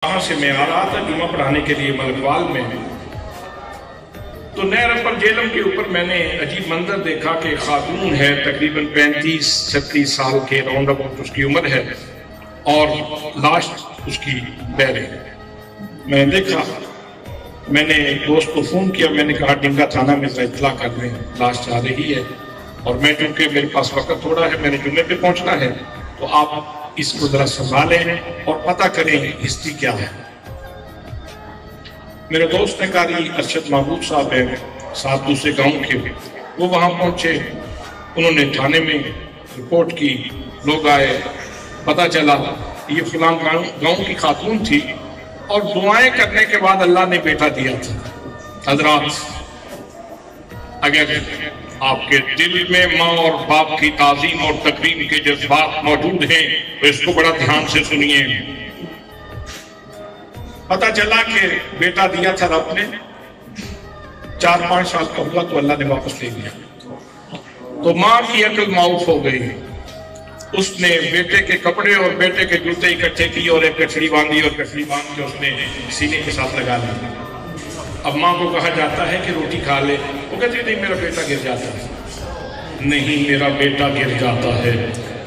وہاں سے میں آ رہا تھا جمعہ پڑھانے کے لیے ملکوال میں، تو نہر پر جیلم کے اوپر میں نے عجیب منظر دیکھا کہ خاتون ہے، تقریباً 35-36 سال کے راؤنڈ اباؤٹ اس کی عمر ہے، اور لاش اس کی بہ رہی ہے۔ میں نے دیکھا، میں نے دوست کو فون کیا، میں نے کہا ڈنگا تھانہ میں اطلاع کر دیں، لاش جا رہی ہے، اور میں چونکہ میرے پاس وقت تھوڑا ہے، میں نے جمعے پہ پہنچنا ہے، تو آپ اس کو ذرا سنبھالیں اور پتہ کریں ہسٹری کیا ہے۔ میرے دوست نے قاری ارشد محبوب صاحب ہیں، ساتھ دوسرے گاؤں کے، وہ وہاں پہنچے، انہوں نے تھانے میں رپورٹ کی، لوگ آئے، پتہ چلا یہ فلاں گاؤں کی خاتون تھی، اور دعائیں کرنے کے بعد اللہ نے بیٹا دیا تھا۔ حضرات، اگر آپ کے دل میں ماں اور باپ کی تعظیم اور تکریم کے جذبات موجود ہیں تو اس کو بڑا دھیان سے سنیے۔ پتہ چلا کہ بیٹا دیا تھا رب نے، 4-5 سال کا ہوا تو اللہ نے واپس لے لیا، تو ماں کی عقل معاف ہو گئی، اس نے بیٹے کے کپڑے اور بیٹے کے جوتے اکٹھے کی اور ایک کچھڑی باندھی، اور کچھڑی باندھ کے اس نے سینے کے ساتھ لگا لی۔ اب ماں کو کہا جاتا ہے کہ روٹی کھا لے، وہ کہتی نہیں میرا بیٹا گر جاتا ہے، نہیں میرا بیٹا گر جاتا ہے۔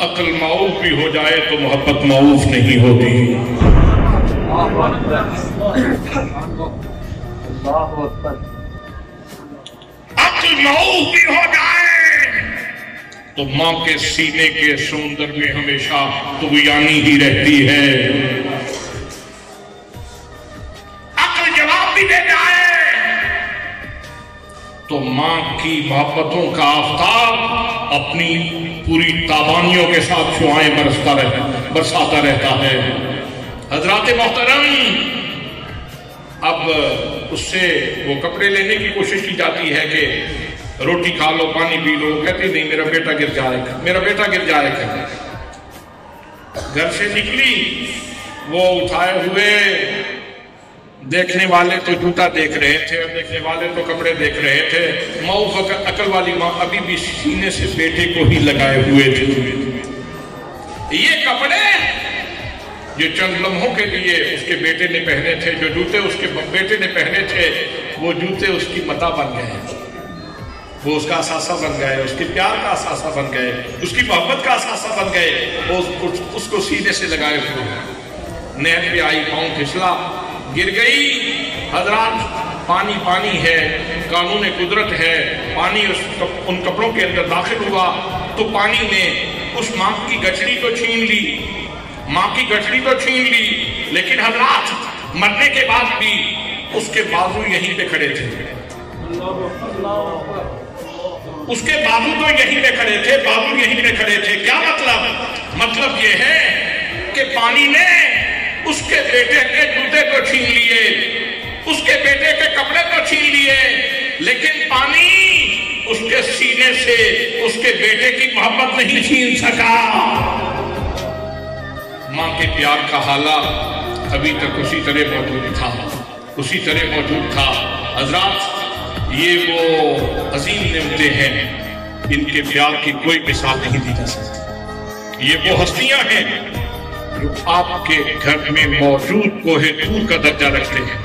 عقل معاف بھی ہو جائے تو محبت معاف نہیں ہوتی۔ عقل معاف بھی ہو جائے تو ماں کے سینے کے سمندر میں ہمیشہ طغیانی ہی رہتی ہے۔ عقل جواب بھی دے جائے تو ماں کی محبتوں کا آفتاب اپنی پوری تابانیوں کے ساتھ شعائیں برساتا رہتا ہے۔ حضرات محترم، اب اس سے وہ کپڑے لینے کی کوشش کی جاتی ہے کہ روٹی کھا لو، پانی پی لو، کہتی نہیں میرا بیٹا گر جائے گا، میرا بیٹا گر جائے گا۔ گھر سے نکلی، وہ اٹھائے ہوئے، دیکھنے والے تو جوتا دیکھ رہے تھے، دیکھنے والے تو کپڑے دیکھ رہے تھے، معاف عقل والی ماں ابھی بھی سینے سے بیٹے کو ہی لگائے ہوئے تھے۔ یہ کپڑے جو چند لمحوں کے لیے اس کے بیٹے نے پہنے تھے، جو جوتے اس کے بیٹے نے پہنے تھے، وہ جوتے اس کی متاع بن گئے، وہ اس کا اثاثہ بن گئے، اس کے پیار کا اثاثہ بن گئے، اس کی محبت کا اثاثہ بن گئے، وہ اس کو سینے سے لگائے ہوئے۔ نہر پہ آئی، پاؤں پھسلا، گر گئی۔ حضرات، پانی پانی ہے، قانون قدرت ہے، پانی ان کپڑوں کے اندر داخل ہوا تو پانی نے اس ماں کی گچڑی تو چھین لی، ماں کی گچڑی تو چھین لی، لیکن حضرات مرنے کے بعد بھی اس کے بازو یہیں پہ کھڑے تھے، اس کے بازو تو یہیں پہ کھڑے تھے، بازو یہیں پہ کھڑے تھے۔ کیا مطلب؟ مطلب یہ ہے کہ پانی نے اس کے بیٹے کے جوتے کو چھین لیے، اس کے بیٹے کے کپڑے کو چھین لیے، لیکن پانی اس کے سینے سے اس کے بیٹے کی محبت نہیں چھین سکا۔ ماں کے پیار کا حالہ ابھی تک اسی طرح موجود تھا، اسی طرح موجود تھا۔ حضرات، یہ وہ عظیم نعمتیں ہیں، ان کے پیار کی کوئی مثال نہیں دی جا سکتی۔ یہ وہ ہستیاں ہیں جو آپ کے گھر میں موجود کوہ طور کا درجہ رکھتے ہیں،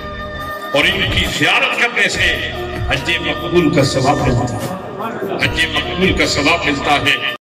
اور ان کی زیارت کرنے سے حج مقبول کا ثواب ملتا ہے، حج مقبول کا ثواب ملتا ہے۔